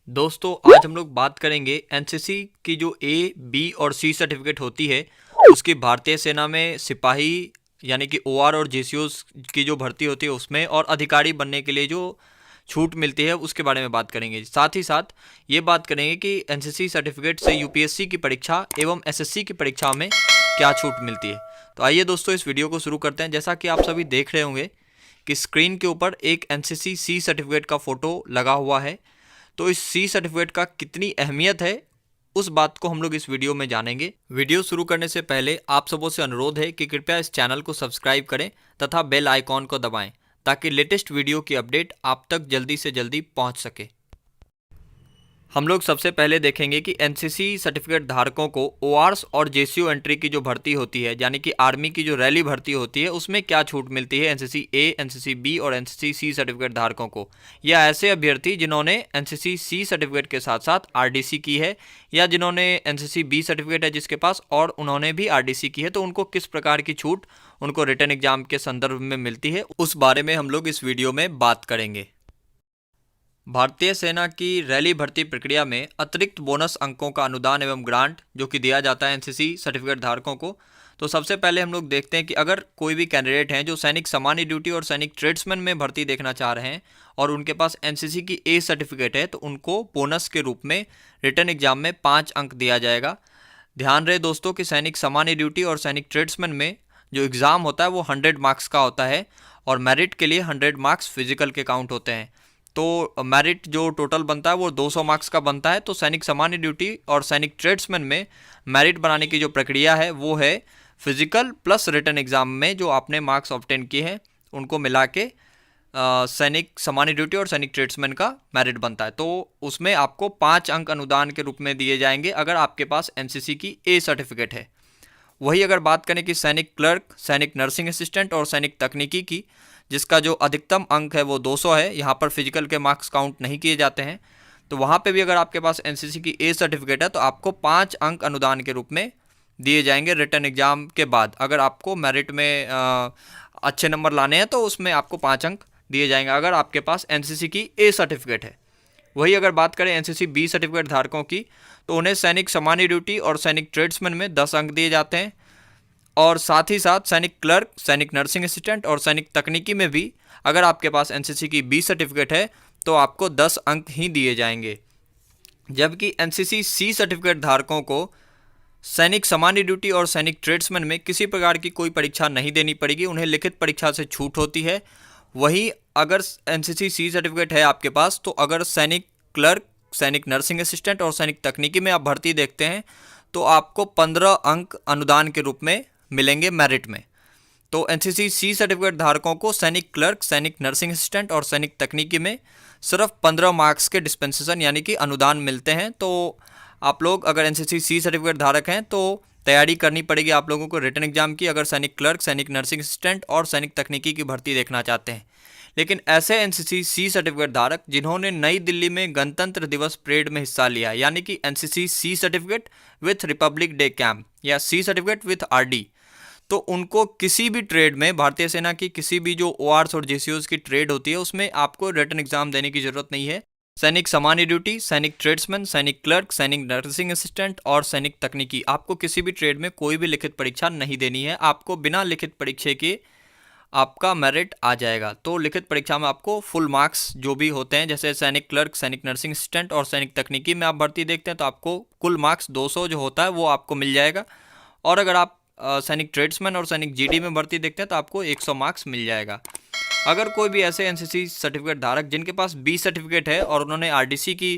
दोस्तों आज हम लोग बात करेंगे एनसीसी की जो ए, बी और सी सर्टिफिकेट होती है उसकी भारतीय सेना में सिपाही यानी कि ओआर और जेसीओस की जो भर्ती होती है उसमें और अधिकारी बनने के लिए जो छूट मिलती है उसके बारे में बात करेंगे। साथ ही साथ ये बात करेंगे कि एनसीसी सर्टिफिकेट से यूपीएससी की परीक्षा एवं एसएससी की परीक्षा में क्या छूट मिलती है। तो आइए दोस्तों इस वीडियो को शुरू करते हैं। जैसा कि आप सभी देख रहे होंगे कि स्क्रीन के ऊपर एक एनसीसी सी सर्टिफिकेट का फोटो लगा हुआ है। तो इस सी सर्टिफिकेट का कितनी अहमियत है उस बात को हम लोग इस वीडियो में जानेंगे। वीडियो शुरू करने से पहले आप सबों से अनुरोध है कि कृपया इस चैनल को सब्सक्राइब करें तथा बेल आइकॉन को दबाएं ताकि लेटेस्ट वीडियो की अपडेट आप तक जल्दी से जल्दी पहुंच सके। हम लोग सबसे पहले देखेंगे कि एनसीसी सर्टिफिकेट धारकों को ओआरस और जेसीओ एंट्री की जो भर्ती होती है यानी कि आर्मी की जो रैली भर्ती होती है उसमें क्या छूट मिलती है एनसीसी ए, एनसीसी बी और एनसीसी सी सर्टिफिकेट धारकों को, या ऐसे अभ्यर्थी जिन्होंने एनसीसी सी सर्टिफिकेट के साथ साथ आरडीसी की है या जिन्होंने एनसीसी बी सर्टिफिकेट है जिसके पास और उन्होंने भी आरडीसी की है, तो उनको किस प्रकार की छूट उनको रिटन एग्जाम के संदर्भ में मिलती है उस बारे में हम लोग इस वीडियो में बात करेंगे। भारतीय सेना की रैली भर्ती प्रक्रिया में अतिरिक्त बोनस अंकों का अनुदान एवं ग्रांट जो कि दिया जाता है एनसीसी सर्टिफिकेट धारकों को। तो सबसे पहले हम लोग देखते हैं कि अगर कोई भी कैंडिडेट हैं जो सैनिक सामान्य ड्यूटी और सैनिक ट्रेड्समैन में भर्ती देखना चाह रहे हैं और उनके पास एनसीसी की ए सर्टिफिकेट है तो उनको बोनस के रूप में रिटन एग्जाम में 5 अंक दिया जाएगा। ध्यान रहे दोस्तों कि सैनिक सामान्य ड्यूटी और सैनिक ट्रेड्समैन में जो एग्ज़ाम होता है वो 100 मार्क्स का होता है और मेरिट के लिए 100 मार्क्स फिजिकल के काउंट होते हैं। तो मेरिट जो टोटल बनता है वो 200 मार्क्स का बनता है। तो सैनिक सामान्य ड्यूटी और सैनिक ट्रेड्समैन में मेरिट बनाने की जो प्रक्रिया है वो है फिजिकल प्लस रिटन एग्जाम में जो आपने मार्क्स ऑब्टेन किए हैं उनको मिला के सैनिक सामान्य ड्यूटी और सैनिक ट्रेड्समैन का मेरिट बनता है। तो उसमें आपको 5 अंक अनुदान के रूप में दिए जाएंगे अगर आपके पास एनसीसी की ए सर्टिफिकेट है। वही अगर बात करें कि सैनिक क्लर्क, सैनिक नर्सिंग असिस्टेंट और सैनिक तकनीकी की, जिसका जो अधिकतम अंक है वो 200 है, यहाँ पर फिजिकल के मार्क्स काउंट नहीं किए जाते हैं, तो वहाँ पे भी अगर आपके पास एनसीसी की ए सर्टिफिकेट है तो आपको 5 अंक अनुदान के रूप में दिए जाएंगे रिटन एग्जाम के बाद। अगर आपको मेरिट में अच्छे नंबर लाने हैं तो उसमें आपको 5 अंक दिए जाएंगे अगर आपके पास एनसीसी की ए सर्टिफिकेट है। वही अगर बात करें एनसीसी बी सर्टिफिकेट धारकों की तो उन्हें सैनिक सामान्य ड्यूटी और सैनिक ट्रेड्समैन में 10 अंक दिए जाते हैं और साथ ही साथ सैनिक क्लर्क, सैनिक नर्सिंग असिस्टेंट और सैनिक तकनीकी में भी अगर आपके पास एनसीसी की बी सर्टिफिकेट है तो आपको 10 अंक ही दिए जाएंगे। जबकि एनसीसी सी सर्टिफिकेट धारकों को सैनिक सामान्य ड्यूटी और सैनिक ट्रेड्समैन में किसी प्रकार की कोई परीक्षा नहीं देनी पड़ेगी, उन्हें लिखित परीक्षा से छूट होती है। वहीं अगर एनसीसी सी सर्टिफिकेट है आपके पास तो अगर सैनिक क्लर्क, सैनिक नर्सिंग असिस्टेंट और सैनिक तकनीकी में आप भर्ती देखते हैं तो आपको 15 अंक अनुदान के रूप में मिलेंगे मेरिट में। तो एनसीसी सी सर्टिफिकेट धारकों को सैनिक क्लर्क, सैनिक नर्सिंग असिस्टेंट और सैनिक तकनीकी में सिर्फ 15 मार्क्स के डिस्पेंसेशन यानी कि अनुदान मिलते हैं। तो आप लोग अगर एनसीसी सी सर्टिफिकेट धारक हैं तो तैयारी करनी पड़ेगी आप लोगों को रिटन एग्जाम की अगर सैनिक क्लर्क, सैनिक नर्सिंग असिस्टेंट और सैनिक तकनीकी की भर्ती देखना चाहते हैं। लेकिन ऐसे एनसीसी सी सर्टिफिकेट धारक जिन्होंने नई दिल्ली में गणतंत्र दिवस परेड में हिस्सा लिया यानी कि NCC C certificate with Republic Day camp या सी सर्टिफिकेट विथ आरडी, तो उनको किसी भी ट्रेड में भारतीय सेना की किसी भी जो ओआरस और जेसीओस की ट्रेड होती है उसमें आपको रिटन एग्जाम देने की जरूरत नहीं है। सैनिक सामान्य ड्यूटी, सैनिक ट्रेड्समैन, सैनिक क्लर्क, सैनिक नर्सिंग असिस्टेंट और सैनिक तकनीकी, आपको किसी भी ट्रेड में कोई भी लिखित परीक्षा नहीं देनी है। आपको बिना लिखित परीक्षा के आपका मेरिट आ जाएगा। तो लिखित परीक्षा में आपको फुल मार्क्स जो भी होते हैं जैसे सैनिक क्लर्क, सैनिक नर्सिंग असिस्टेंट और सैनिक तकनीकी में आप भर्ती देखते हैं तो आपको कुल मार्क्स 200 जो होता है वो आपको मिल जाएगा। और अगर आप सैनिक ट्रेड्समैन और सैनिक जीडी में भर्ती देखते हैं तो आपको 100 मार्क्स मिल जाएगा। अगर कोई भी ऐसे एनसीसी सर्टिफिकेट धारक जिनके पास बी सर्टिफिकेट है और उन्होंने आरडीसी की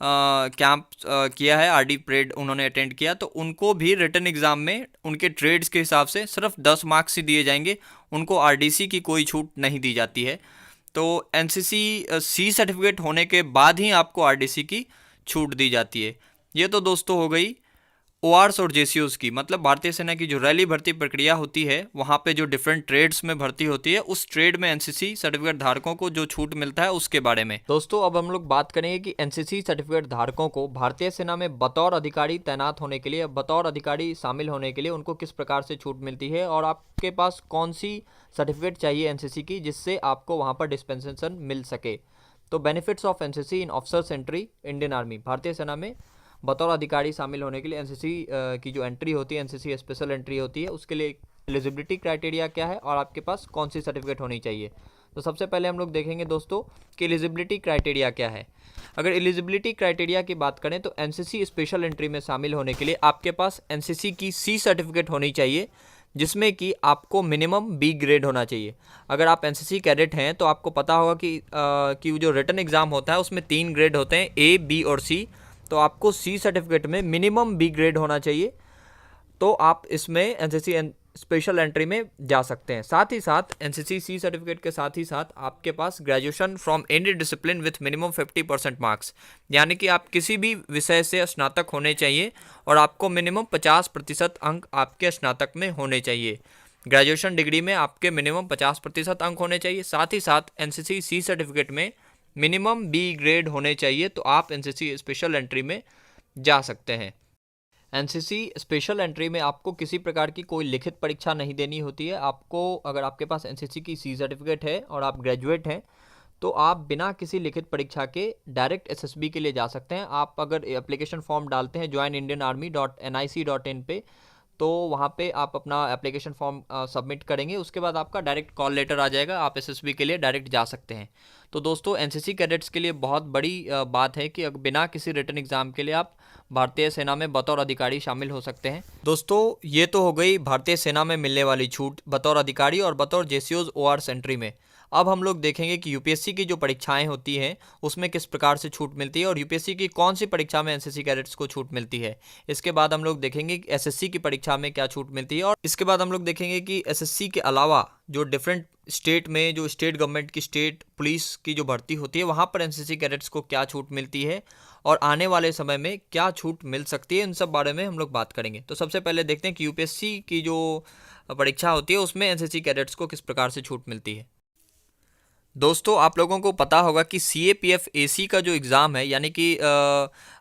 कैंप किया है, आरडी परेड उन्होंने अटेंड किया, तो उनको भी रिटन एग्ज़ाम में उनके ट्रेड्स के हिसाब से सिर्फ 10 मार्क्स ही दिए जाएंगे, उनको आरडीसी की कोई छूट नहीं दी जाती है। तो एनसीसी सी सर्टिफिकेट होने के बाद ही आपको आरडीसी की छूट दी जाती है। ये तो दोस्तों हो गई ओआरस और जेसीओस की, मतलब भारतीय सेना की जो रैली भर्ती प्रक्रिया होती है वहाँ पे जो डिफरेंट ट्रेड्स में भर्ती होती है उस ट्रेड में एनसीसी सर्टिफिकेट धारकों को जो छूट मिलता है उसके बारे में। दोस्तों अब हम लोग बात करेंगे कि एनसीसी सर्टिफिकेट धारकों को भारतीय सेना में बतौर अधिकारी तैनात होने के लिए, बतौर अधिकारी शामिल होने के लिए उनको किस प्रकार से छूट मिलती है और आपके पास कौन सी सर्टिफिकेट चाहिए एनसीसी की जिससे आपको वहाँ पर डिस्पेंसेशन मिल सके। तो benefits of NCC in officers entry Indian army, भारतीय सेना में बतौर अधिकारी शामिल होने के लिए एनसीसी की जो एंट्री होती है, एनसीसी स्पेशल एंट्री होती है, उसके लिए एलिजिबिलिटी क्राइटेरिया क्या है और आपके पास कौन सी सर्टिफिकेट होनी चाहिए। तो सबसे पहले हम लोग देखेंगे दोस्तों कि एलिजिबिलिटी क्राइटेरिया क्या है। अगर एलिजिबिलिटी क्राइटेरिया की बात करें तो एनसीसी स्पेशल एंट्री में शामिल होने के लिए आपके पास एनसीसी की सी सर्टिफिकेट होनी चाहिए, जिसमें कि आपको मिनिमम बी ग्रेड होना चाहिए। अगर आप एनसीसी कैडेट हैं तो आपको पता होगा कि जो रिटन एग्ज़ाम होता है उसमें 3 ग्रेड होते हैं, ए, बी और सी। तो आपको सी सर्टिफिकेट में मिनिमम बी ग्रेड होना चाहिए, तो आप इसमें एनसीसी स्पेशल एंट्री में जा सकते हैं। साथ ही साथ एनसीसी सी सर्टिफिकेट के साथ ही साथ आपके पास graduation from any discipline with minimum 50% marks, यानी कि आप किसी भी विषय से स्नातक होने चाहिए और आपको मिनिमम 50% अंक आपके स्नातक में होने चाहिए। ग्रेजुएशन डिग्री में आपके मिनिमम 50% अंक होने चाहिए। साथ ही साथ एनसीसी सी सर्टिफिकेट में मिनिमम बी ग्रेड होने चाहिए, तो आप एनसीसी स्पेशल एंट्री में जा सकते हैं। एनसीसी स्पेशल एंट्री में आपको किसी प्रकार की कोई लिखित परीक्षा नहीं देनी होती है। आपको, अगर आपके पास एनसीसी की सी सर्टिफिकेट है और आप ग्रेजुएट हैं, तो आप बिना किसी लिखित परीक्षा के डायरेक्ट एसएसबी के लिए जा सकते हैं। आप अगर एप्लीकेशन फॉर्म डालते हैं joinindianarmy.nic.in पे, तो वहाँ पे आप अपना एप्लीकेशन फॉर्म सबमिट करेंगे, उसके बाद आपका डायरेक्ट कॉल लेटर आ जाएगा, आप एसएसबी के लिए डायरेक्ट जा सकते हैं। तो दोस्तों एनसीसी कैडेट्स के लिए बहुत बड़ी बात है कि बिना किसी रिटन एग्ज़ाम के लिए आप भारतीय सेना में बतौर अधिकारी शामिल हो सकते हैं। दोस्तों ये तो हो गई भारतीय सेना में मिलने वाली छूट बतौर अधिकारी और बतौर जेसीओज ओआर एंट्री में। अब हम लोग देखेंगे कि यूपीएससी की जो परीक्षाएं होती हैं उसमें किस प्रकार से छूट मिलती है और यूपीएससी की कौन सी परीक्षा में एनसीसी कैडेट्स को छूट मिलती है। इसके बाद हम लोग देखेंगे कि एसएससी की परीक्षा में क्या छूट मिलती है, और इसके बाद हम लोग देखेंगे कि एसएससी के अलावा जो डिफरेंट स्टेट में, जो स्टेट गवर्नमेंट की स्टेट पुलिस की जो भर्ती होती है, वहाँ पर एनसीसी कैडेट्स को क्या छूट मिलती है और आने वाले समय में क्या छूट मिल सकती है, इन सब बारे में हम लोग बात करेंगे। तो सबसे पहले देखते हैं कि यूपीएससी की जो परीक्षा होती है उसमें एनसीसी कैडेट्स को किस प्रकार से छूट मिलती है। दोस्तों आप लोगों को पता होगा कि सीएपीएफ एसी का जो एग्ज़ाम है, यानी कि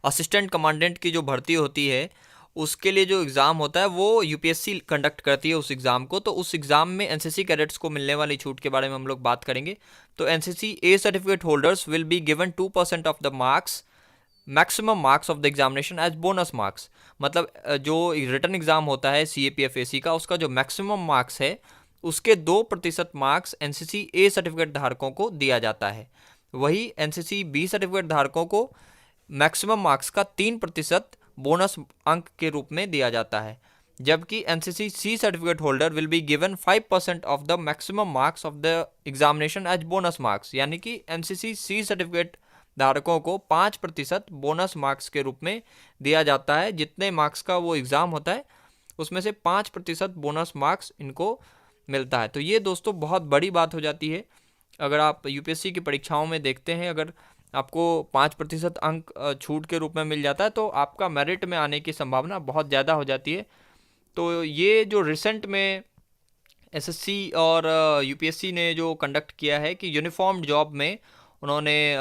असिस्टेंट कमांडेंट की जो भर्ती होती है, उसके लिए जो एग्ज़ाम होता है वो यूपीएससी कंडक्ट करती है उस एग्ज़ाम को। तो उस एग्ज़ाम में एनसीसी कैडेट्स को मिलने वाली छूट के बारे में हम लोग बात करेंगे। तो NCC A certificate holders will be given 2% of the marks, maximum marks of the examination as bonus marks. मतलब जो रिटन एग्ज़ाम होता है सीएपीएफ एसी का, उसका जो मैक्सिमम मार्क्स है उसके 2% मार्क्स एनसीसी ए सर्टिफिकेट धारकों को दिया जाता है। वही एनसीसी बी सर्टिफिकेट धारकों को मैक्सिमम मार्क्स का 3% बोनस अंक के रूप में दिया जाता है, जबकि NCC C certificate holder will be given 5% of the maximum marks of the examination as bonus marks, यानी कि एनसीसी सी सर्टिफिकेट धारकों को 5% बोनस मार्क्स के रूप में दिया जाता है। जितने मार्क्स का वो एग्ज़ाम होता है उसमें से 5% बोनस मार्क्स इनको मिलता है। तो ये दोस्तों बहुत बड़ी बात हो जाती है। अगर आप यूपीएससी की परीक्षाओं में देखते हैं, अगर आपको 5% अंक छूट के रूप में मिल जाता है तो आपका मेरिट में आने की संभावना बहुत ज़्यादा हो जाती है। तो ये जो रिसेंट में एसएससी और यूपीएससी ने जो कंडक्ट किया है कि यूनिफॉर्म जॉब में उन्होंने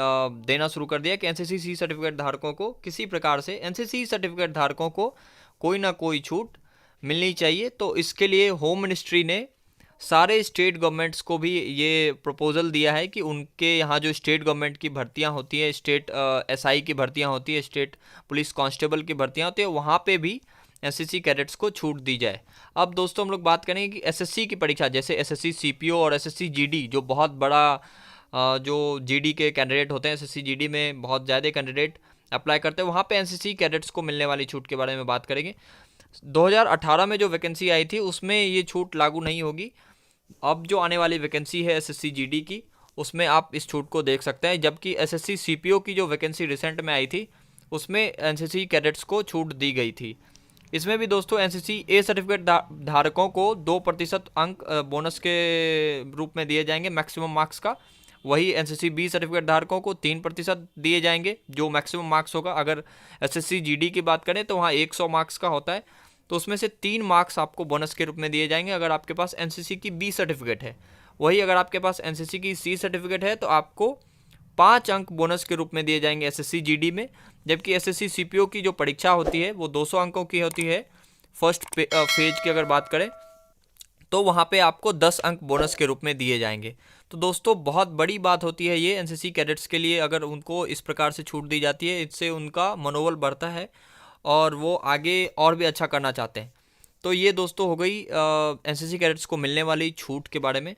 देना शुरू कर दिया कि एनसीसी सी सर्टिफिकेट धारकों को, किसी प्रकार से एनसीसी सर्टिफिकेट धारकों को कोई ना कोई छूट मिलनी चाहिए। तो इसके लिए होम मिनिस्ट्री ने सारे स्टेट गवर्नमेंट्स को भी ये प्रपोजल दिया है कि उनके यहाँ जो स्टेट गवर्नमेंट की भर्तियाँ होती है, स्टेट एसआई की भर्तियाँ होती है, स्टेट पुलिस कांस्टेबल की भर्तियाँ होती है, वहाँ पे भी एसएससी कैडेट्स को छूट दी जाए। अब दोस्तों हम लोग बात करेंगे कि एसएससी की परीक्षा, जैसे एसएससी सीपीओ और एसएससी जीडी, जो बहुत बड़ा जो जीडी के कैंडिडेट होते हैं, एसएससी जीडी में बहुत ज़्यादा कैंडिडेट अप्लाई करते हैं, वहाँ पे एनसीसी कैडेट्स को मिलने वाली छूट के बारे में बात करेंगे। 2018 में जो वैकेंसी आई थी उसमें ये छूट लागू नहीं होगी। अब जो आने वाली वैकेंसी है एसएससी जीडी की, उसमें आप इस छूट को देख सकते हैं, जबकि एसएससी सीपीओ की जो वैकेंसी रिसेंट में आई थी उसमें एनसीसी कैडेट्स को छूट दी गई थी। इसमें भी दोस्तों एनसीसी ए सर्टिफिकेट धारकों को 2% अंक बोनस के रूप में दिए जाएंगे मैक्सिमम मार्क्स का। वही एनसीसी बी सर्टिफिकेट धारकों को 3% दिए जाएंगे जो मैक्सिमम मार्क्स होगा। अगर एसएससी जीडी की बात करें तो वहाँ 100 मार्क्स का होता है, तो उसमें से 3 मार्क्स आपको बोनस के रूप में दिए जाएंगे अगर आपके पास एनसीसी की बी सर्टिफिकेट है। वही अगर आपके पास एनसीसी की सी सर्टिफिकेट है तो आपको 5 अंक बोनस के रूप में दिए जाएंगे एसएससी जीडी में। जबकि एसएससी सीपीओ की जो परीक्षा होती है वो 200 अंकों की होती है। फर्स्ट फेज की अगर बात करें तो वहाँ पे आपको 10 अंक बोनस के रूप में दिए जाएंगे। तो दोस्तों बहुत बड़ी बात होती है ये एनसीसी कैडेट्स के लिए, अगर उनको इस प्रकार से छूट दी जाती है, इससे उनका मनोबल बढ़ता है और वो आगे और भी अच्छा करना चाहते हैं। तो ये दोस्तों हो गई एनसीसी कैडेट्स को मिलने वाली छूट के बारे में।